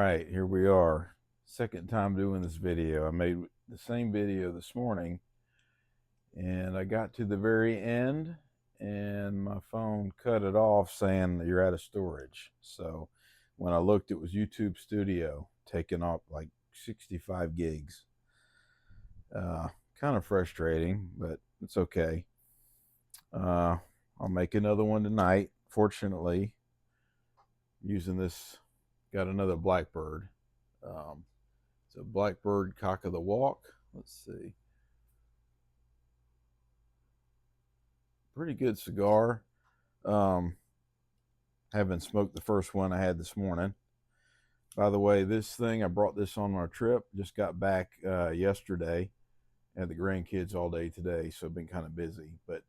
right, here we are. Second time doing this video. I made the same video this morning and I got to the very end and my phone cut it off saying that you're out of storage. So when I looked, it was YouTube Studio taking off like 65 gigs. Kind of frustrating, but it's okay. I'll make another one tonight. Fortunately, using this, got another Blackbird. It's a Blackbird Cock of the Walk. Let's see. Pretty good cigar. Um, haven't smoked the first one I had this morning. By the way, this thing, I brought this on my trip. Just got back yesterday. Had the grandkids all day today, so I've been kind of busy. But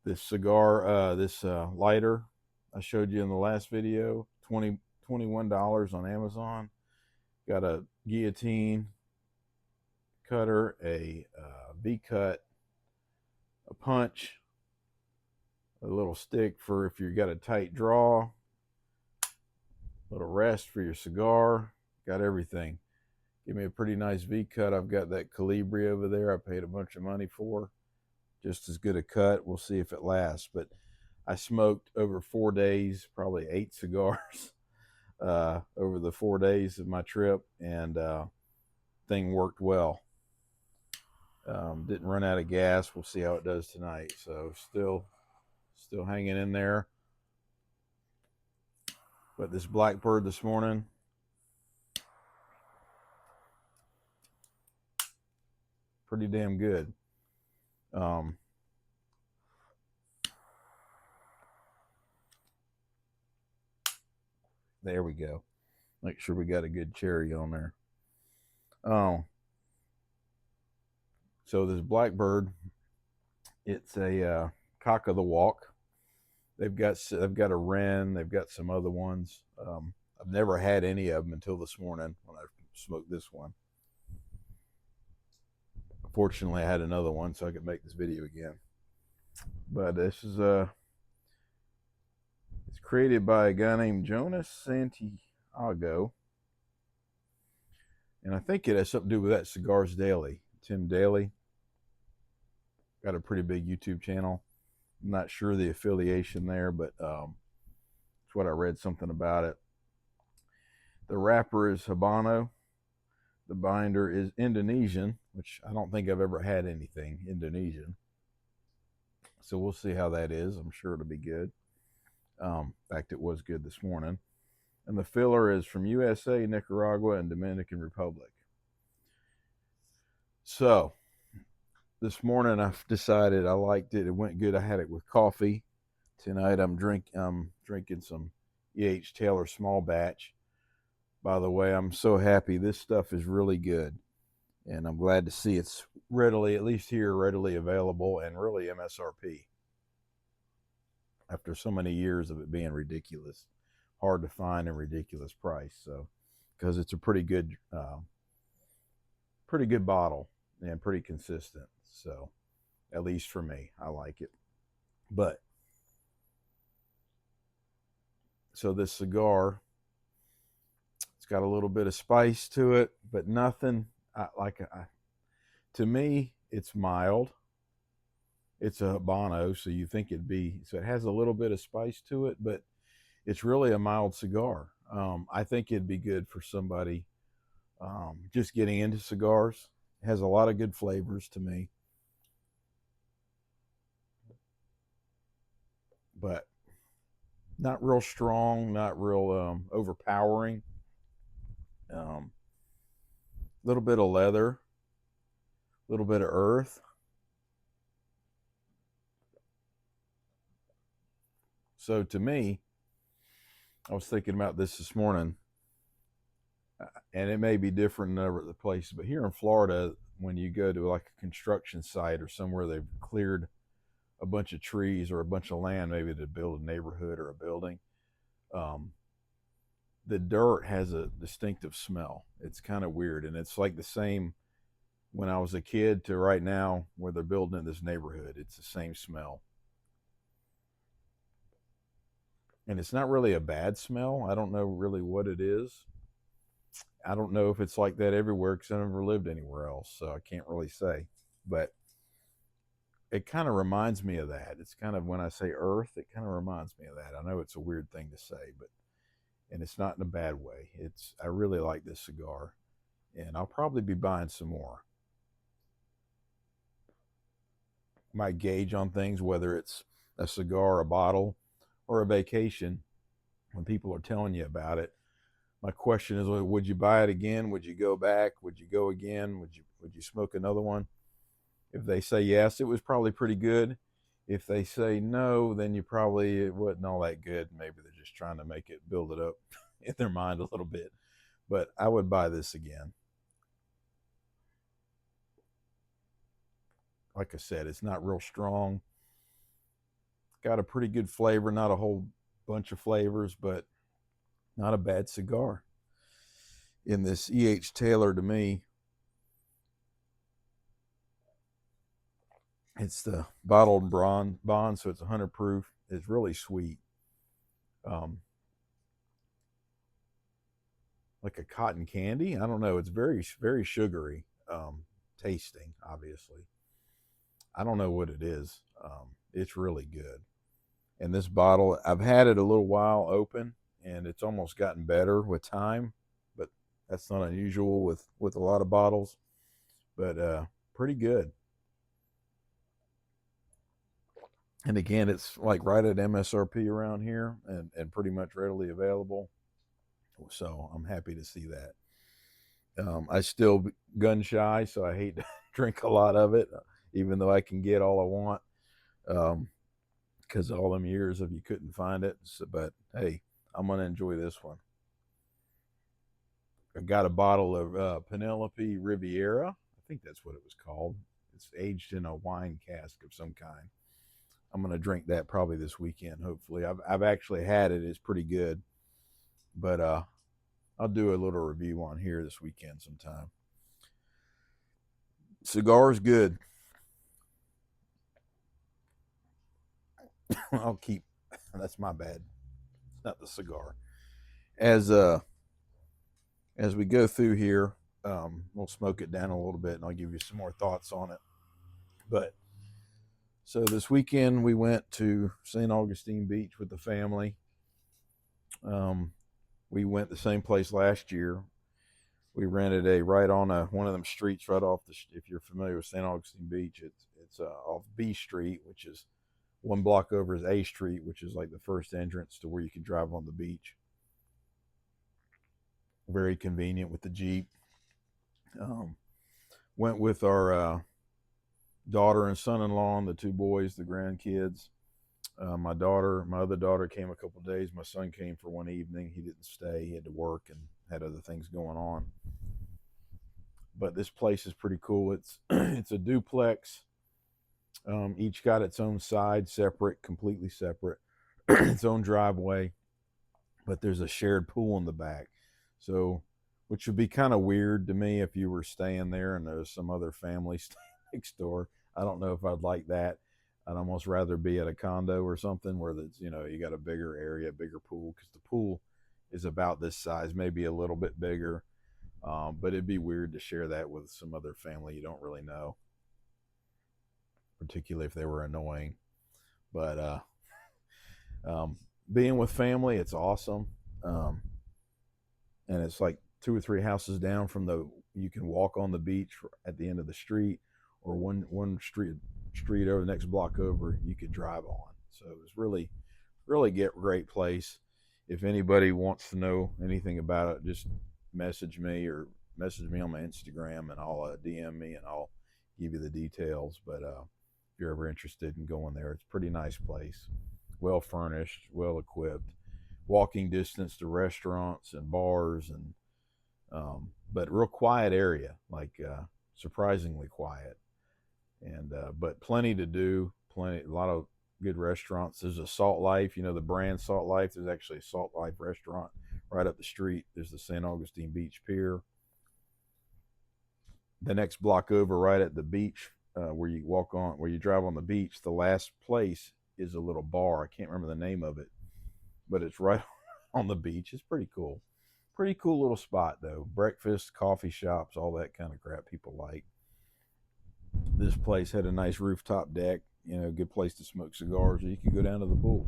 this cigar, this lighter I showed you in the last video, $21 on Amazon. Got a guillotine cutter, a V-cut, a punch, a little stick for if you got a tight draw, a little rest for your cigar. Got everything. Give me a pretty nice V-cut. I've got that Calibri over there I paid a bunch of money for. Just as good a cut. We'll see if it lasts. But I smoked over 4 days, probably 8 cigars over the 4 days of my trip, and thing worked well. Didn't run out of gas. We'll see how it does tonight. So still hanging in there. But this Blackbird this morning, pretty damn good. There we go. Make sure we got a good cherry on there. So this Blackbird, it's a Cock of the Walk. They've got a Wren. They've got some other ones. I've never had any of them until this morning when I smoked this one. Fortunately, I had another one so I could make this video again. But this is it's created by a guy named Jonas Santiago, and I think it has something to do with that Cigars Daily. Tim Daly got a pretty big YouTube channel. I'm not sure the affiliation there, but it's what I read something about it. The wrapper is Habano. The binder is Indonesian, which I don't think I've ever had anything Indonesian. So we'll see how that is. I'm sure it'll be good. In fact, it was good this morning. And the filler is from USA, Nicaragua, and Dominican Republic. So this morning I've decided I liked it. It went good. I had it with coffee. Tonight I'm drinking some E.H. Taylor small batch. By the way, I'm so happy. This stuff is really good. And I'm glad to see it's readily, at least here, readily available and really MSRP. After so many years of it being ridiculous, hard to find and ridiculous price. So, because it's a pretty good bottle and pretty consistent. So, at least for me, I like it. But so this cigar, it's got a little bit of spice to it, but nothing to me, it's mild. It's a Habano, so you think it'd be, so it has a little bit of spice to it, but it's really a mild cigar. I think it'd be good for somebody just getting into cigars. It has a lot of good flavors to me, but not real strong, not real overpowering. Little bit of leather, a little bit of earth. So to me, I was thinking about this morning, and it may be different in other places, but here in Florida, when you go to like a construction site or somewhere they've cleared a bunch of trees or a bunch of land, maybe to build a neighborhood or a building, the dirt has a distinctive smell. It's kind of weird, and it's like the same when I was a kid to right now where they're building in this neighborhood. It's the same smell. And it's not really a bad smell. I don't know really what it is. I don't know if it's like that everywhere because I never lived anywhere else, so I can't really say. But it kind of reminds me of that. It's kind of when I say Earth, it kind of reminds me of that. I know it's a weird thing to say, but and it's not in a bad way. It's I really like this cigar, and I'll probably be buying some more. My gauge on things, whether it's a cigar, a bottle, or a vacation, when people are telling you about it, my question is, well, would you buy it again? Would you go back? Would you go again? Would you smoke another one? If they say yes, it was probably pretty good. If they say no, then you probably it wasn't all that good. Maybe they're just trying to make it build it up in their mind a little bit. But I would buy this again. Like I said, it's not real strong. Got a pretty good flavor, not a whole bunch of flavors, but not a bad cigar. In this E.H. Taylor, to me, it's the bottled bond, so it's 100 proof. It's really sweet. Um, like a cotton candy. I don't know. It's very, very sugary tasting, obviously. I don't know what it is. It's really good. And this bottle, I've had it a little while open, and it's almost gotten better with time, but that's not unusual with a lot of bottles. But pretty good. And again, it's like right at MSRP around here, and pretty much readily available. So I'm happy to see that. I still gun shy, so I hate to drink a lot of it, even though I can get all I want. Because all them years of you couldn't find it. So, but hey, I'm gonna enjoy this one. I got a bottle of Penelope Riviera. I think that's what it was called. It's aged in a wine cask of some kind. I'm gonna drink that probably this weekend. Hopefully, I've actually had it. It's pretty good, but I'll do a little review on here this weekend sometime. Cigar is good. I'll keep. That's my bad. Not the cigar. As as we go through here, we'll smoke it down a little bit, and I'll give you some more thoughts on it. But so this weekend we went to St. Augustine Beach with the family. Um, we went the same place last year. We rented a right on one of them streets right off the. If you're familiar with St. Augustine Beach, it's off B Street, which is one block over is A Street, which is like the first entrance to where you can drive on the beach. Very convenient with the Jeep. Um, went with our daughter and son-in-law and the two boys, the grandkids. My other daughter came a couple of days. My son came for one evening. He didn't stay. He had to work and had other things going on. But this place is pretty cool. It's it's a duplex. Each got its own side, separate, completely separate, its own driveway. But there's a shared pool in the back. So, which would be kind of weird to me if you were staying there and there's some other family staying next door. I don't know if I'd like that. I'd almost rather be at a condo or something where that's you got a bigger area, bigger pool, because the pool is about this size, maybe a little bit bigger. But it'd be weird to share that with some other family you don't really know, particularly if they were annoying. But being with family, it's awesome. Um, and it's like two or three houses down from the. You can walk on the beach at the end of the street, or one street over the next block over you could drive on. So it was really get great place. If anybody wants to know anything about it, just message me on my Instagram, and I'll DM me and I'll give you the details. But if you're ever interested in going there, it's a pretty nice place, well furnished, well equipped, walking distance to restaurants and bars, and but real quiet area, like surprisingly quiet, and but plenty to do, a lot of good restaurants. There's a Salt Life, the brand Salt Life. There's actually a Salt Life restaurant right up the street. There's the St. Augustine Beach Pier. The next block over, right at the beach, where you drive on the beach, the last place is a little bar. I can't remember the name of it, but it's right on the beach. It's pretty cool. Pretty cool little spot though. Breakfast, coffee shops, all that kind of crap people like. This place had a nice rooftop deck, good place to smoke cigars, or you could go down to the pool.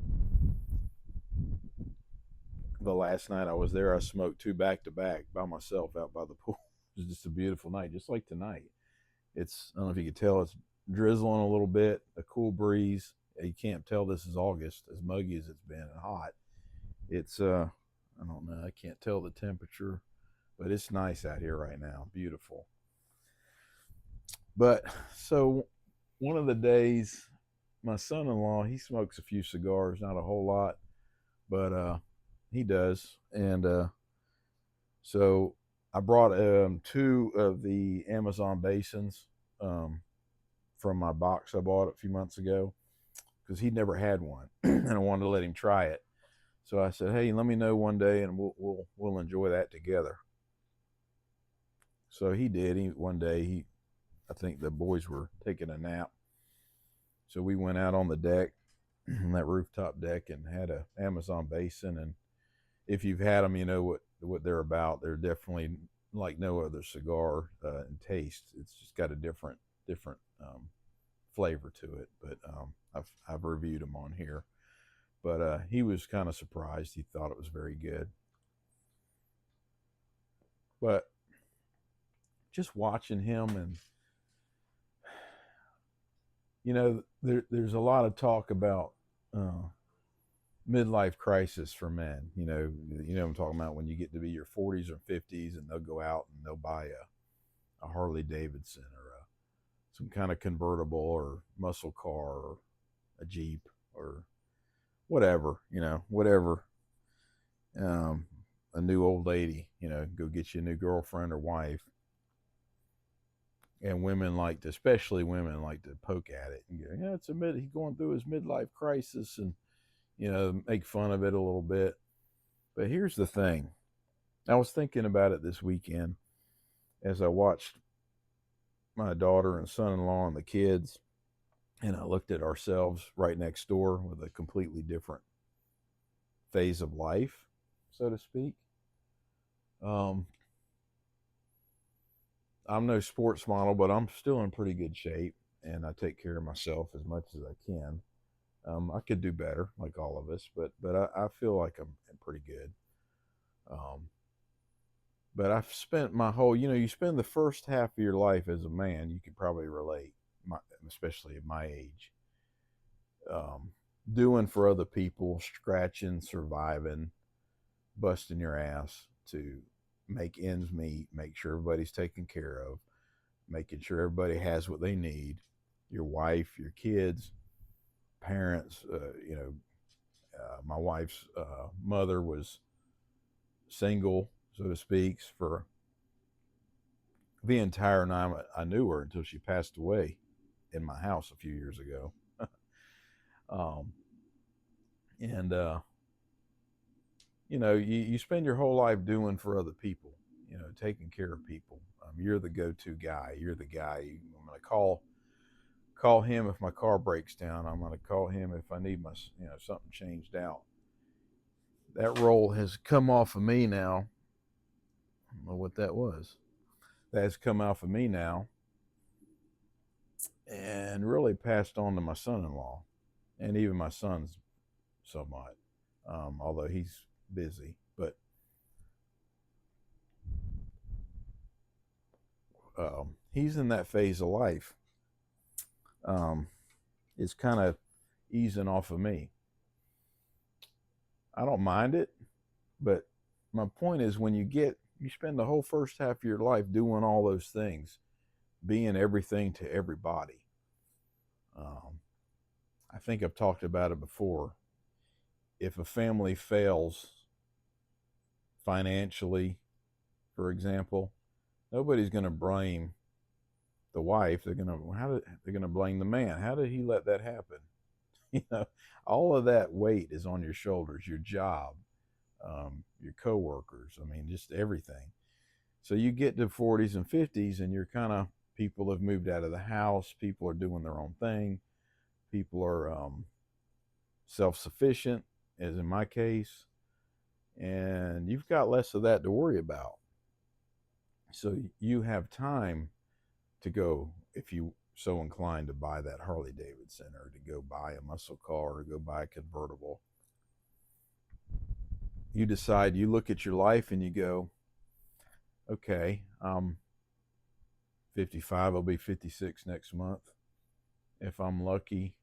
The last night I was there, I smoked two back to back by myself out by the pool. It was just a beautiful night, just like tonight. I don't know if you could tell, it's drizzling a little bit, a cool breeze. You can't tell this is August, as muggy as it's been and hot. It's, I don't know, I can't tell the temperature, but it's nice out here right now. Beautiful. But so one of the days, my son-in-law, he smokes a few cigars, not a whole lot, but he does. And so I brought two of the Amazon basins from my box I bought a few months ago, because he'd never had one, and I wanted to let him try it. So I said, "Hey, let me know one day, and we'll enjoy that together." So he did. One day, I think the boys were taking a nap, so we went out on the deck, on that rooftop deck, and had a Amazon basin. And if you've had them, you know what they're about. They're definitely like no other cigar in taste. It's just got a different flavor to it. But I've reviewed them on here. But he was kind of surprised. He thought it was very good. But just watching him, and there's a lot of talk about midlife crisis for men. I'm talking about when you get to be your 40s or 50s, and they'll go out and they'll buy a Harley Davidson or some kind of convertible or muscle car or a Jeep or whatever, whatever. A new old lady, go get you a new girlfriend or wife. And especially women like to poke at it and go, he's going through his midlife crisis, and, make fun of it a little bit. But here's the thing. I was thinking about it this weekend as I watched my daughter and son-in-law and the kids, and I looked at ourselves right next door with a completely different phase of life, so to speak. I'm no sports model, but I'm still in pretty good shape, and I take care of myself as much as I can. I could do better, like all of us, but I feel like I'm pretty good. But I've spent my whole, you spend the first half of your life as a man, you could probably relate, especially at my age, doing for other people, scratching, surviving, busting your ass to make ends meet, make sure everybody's taken care of, making sure everybody has what they need, your wife, your kids, parents. My wife's mother was single, so to speak, for the entire time I knew her, until she passed away in my house a few years ago. And you spend your whole life doing for other people, taking care of people. You're the go-to guy. You're the guy I'm going to call him if my car breaks down. I'm going to call him if I need something changed out. That role has come off of me now. I don't know what that was. That has come off of me now, and really passed on to my son-in-law, and even my son's somewhat, although he's busy. But he's in that phase of life. It's kind of easing off of me. I don't mind it, but my point is, when you spend the whole first half of your life doing all those things, being everything to everybody. I think I've talked about it before. If a family fails financially, for example, nobody's going to blame the wife. They're going to blame the man. How did he let that happen? All of that weight is on your shoulders. Your job, your coworkers. Just everything. So you get to 40s and 50s, and people have moved out of the house. People are doing their own thing. People are self-sufficient, as in my case. and you've got less of that to worry about. So you have time to go, if you so inclined, to buy that Harley Davidson, or to go buy a muscle car, or go buy a convertible. You decide, you look at your life and you go, okay, I'm 55, I'll be 56 next month. If I'm lucky,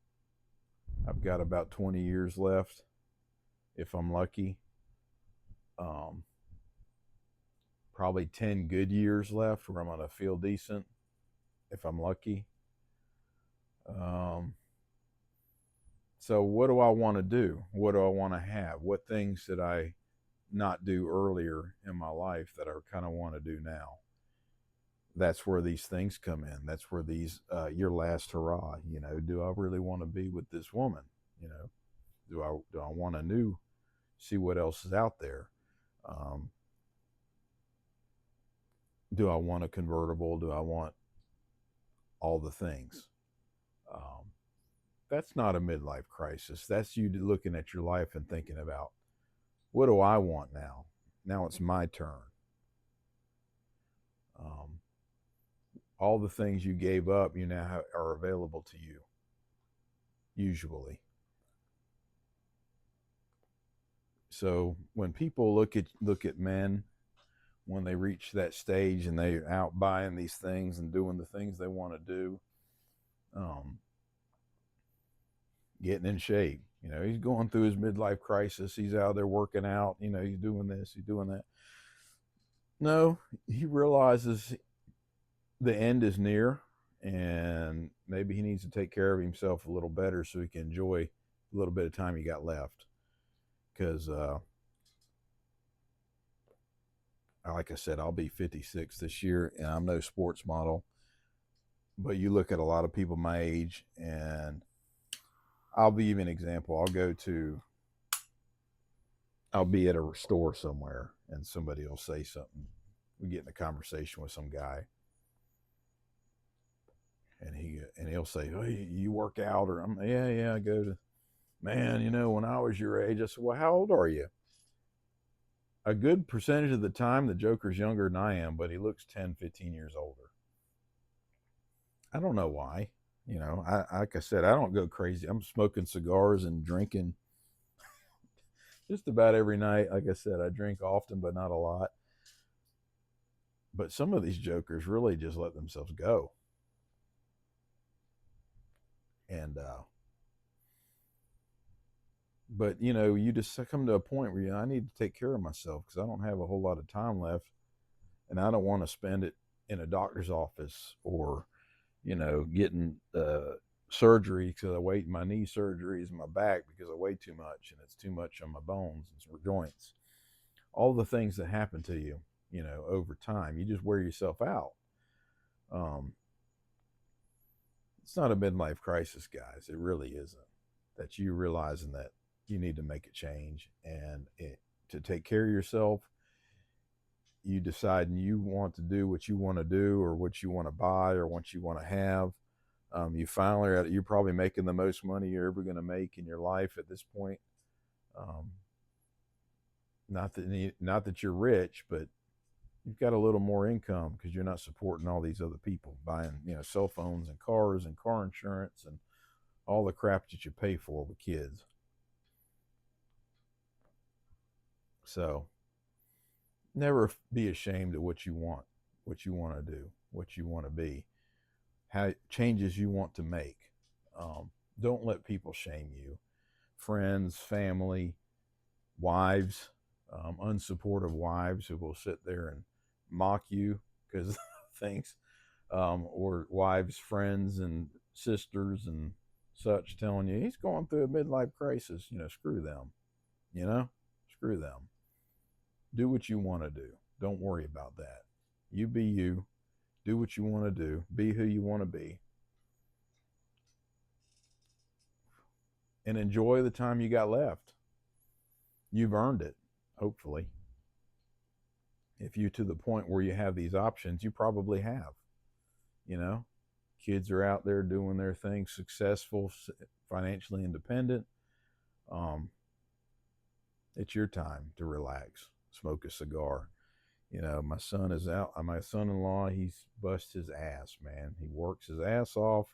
I've got about 20 years left. If I'm lucky, um, probably 10 good years left where I'm going to feel decent. If I'm lucky. Um, so what do I want to do? What do I want to have? What things did I not do earlier in my life that I kind of want to do now? That's where these things come in. That's where these, your last hurrah, do I really want to be with this woman? You know, do I want to see what else is out there? Um, do I want a convertible? Do I want all the things? Um, that's not a midlife crisis. That's you looking at your life and thinking about, what do I want now? Now it's my turn. Um, all the things you gave up, you now are available to you, usually. So when people look at men, when they reach that stage and they're out buying these things and doing the things they want to do, um, getting in shape. He's going through his midlife crisis. He's out there working out. He's doing this, he's doing that. No, he realizes the end is near, and maybe he needs to take care of himself a little better so he can enjoy a little bit of time he got left. Because, like I said, I'll be 56 this year, and I'm no sports model. But you look at a lot of people my age, and I'll be even an example. I'll be at a store somewhere, and somebody will say something. We get in a conversation with some guy, and he'll say, "Oh, you work out?" Or yeah, I go to. Man, when I was your age, I said, "Well, how old are you?" A good percentage of the time, the Joker's younger than I am, but he looks 10, 15 years older. I don't know why. Like I said, I don't go crazy. I'm smoking cigars and drinking just about every night. Like I said, I drink often, but not a lot. But some of these jokers really just let themselves go. And, but you just come to a point where I need to take care of myself because I don't have a whole lot of time left, and I don't want to spend it in a doctor's office, or getting surgery because I weigh my knee surgeries and my back because I weigh too much and it's too much on my bones and joints. All the things that happen to you, over time, you just wear yourself out. Um, it's not a midlife crisis, guys. It really isn't. That's you realizing that you need to make a change, and to take care of yourself. You decide you want to do what you want to do, or what you want to buy, or what you want to have. You finally are you're probably making the most money you're ever going to make in your life at this point. Um, not that you're rich, but you've got a little more income because you're not supporting all these other people buying cell phones and cars and car insurance and all the crap that you pay for with kids. So never be ashamed of what you want to do, what you want to be, how changes you want to make. Don't let people shame you. Friends, family, wives, unsupportive wives who will sit there and mock you because of things, or wives, friends, and sisters and such telling you he's going through a midlife crisis. Screw them. Screw them. Do what you want to do. Don't worry about that. You be you. Do what you want to do. Be who you want to be. And enjoy the time you got left. You've earned it, hopefully. If you're to the point where you have these options, you probably have. Kids are out there doing their thing, successful, financially independent. Um, It's your time to relax, smoke a cigar. You know, my son is out. My son-in-law, he's bust his ass, man. He works his ass off.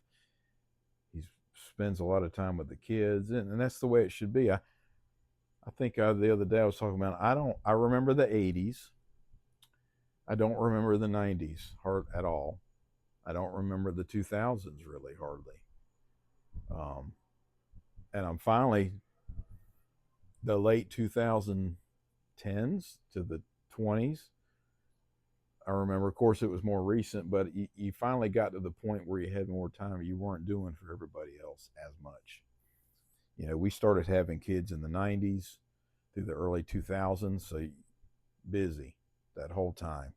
He spends a lot of time with the kids, and that's the way it should be. I think the other day I was talking about. I remember the '80s. I don't remember the '90s hard at all. I don't remember the 2000s really hardly. Um, and I'm finally the late 2010s to the 20s. I remember, of course, it was more recent, but you finally got to the point where you had more time. You weren't doing for everybody else as much. You know, we started having kids in the '90s through the early 2000s, so busy that whole time.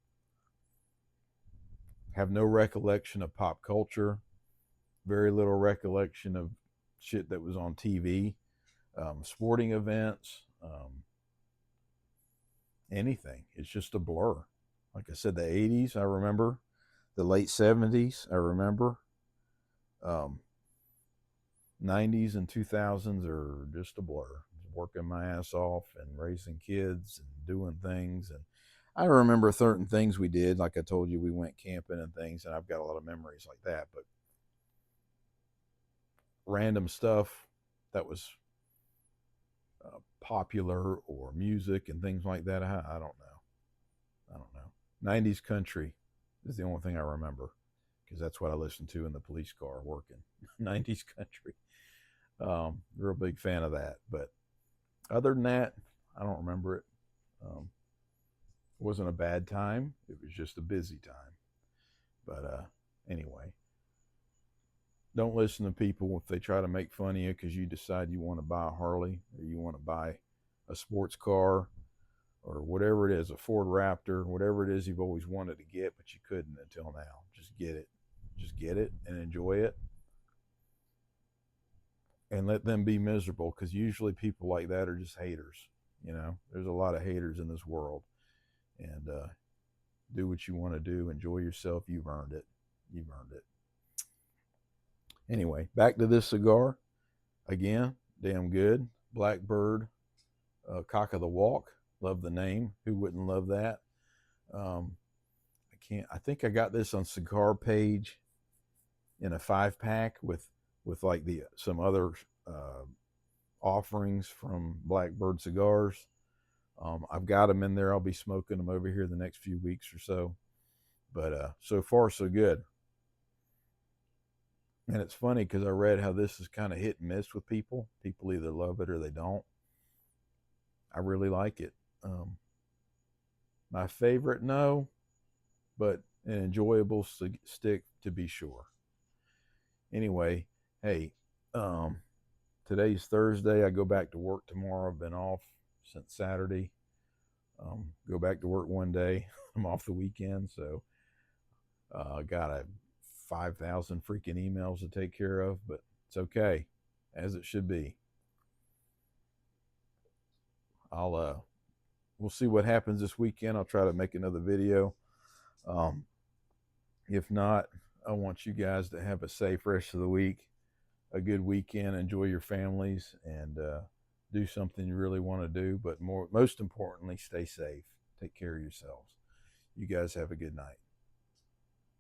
Have no recollection of pop culture, very little recollection of shit that was on TV, sporting events, anything. It's just a blur. Like I said, the '80s, I remember. The late '70s, I remember. Um, '90s and 2000s are just a blur. Working my ass off and raising kids and doing things. And I remember certain things we did. Like I told you, we went camping and things, and I've got a lot of memories like that. But random stuff that was popular or music and things like that, I don't know. I don't know. '90s country is the only thing I remember because that's what I listened to in the police car working. '90s country. Real big fan of that. But other than that, I don't remember it. It wasn't a bad time. It was just a busy time. But anyway, don't listen to people if they try to make fun of you because you decide you want to buy a Harley or you want to buy a sports car or whatever it is, a Ford Raptor, whatever it is you've always wanted to get, but you couldn't until now. Just get it. Just get it and enjoy it. And let them be miserable because usually people like that are just haters. You know, there's a lot of haters in this world. And do what you want to do. Enjoy yourself. You've earned it. You've earned it. Anyway, back to this cigar. Again, damn good. Blackbird Cock of the Walk. Love the name. Who wouldn't love that? I think I got this on Cigar Page in a 5-pack with like the some other offerings from Blackbird Cigars. I've got them in there. I'll be smoking them over here the next few weeks or so. But so far, so good. And it's funny because I read how this is kind of hit and miss with people. People either love it or they don't. I really like it. My favorite, no, but an enjoyable stick to be sure. Anyway, hey, today's Thursday. I go back to work tomorrow. I've been off since Saturday. Go back to work one day. I'm off the weekend, so I got a 5,000 freaking emails to take care of, but it's okay, as it should be. We'll see what happens this weekend. I'll try to make another video. If not, I want you guys to have a safe rest of the week, a good weekend, enjoy your families, and do something you really want to do. But most importantly, stay safe. Take care of yourselves. You guys have a good night.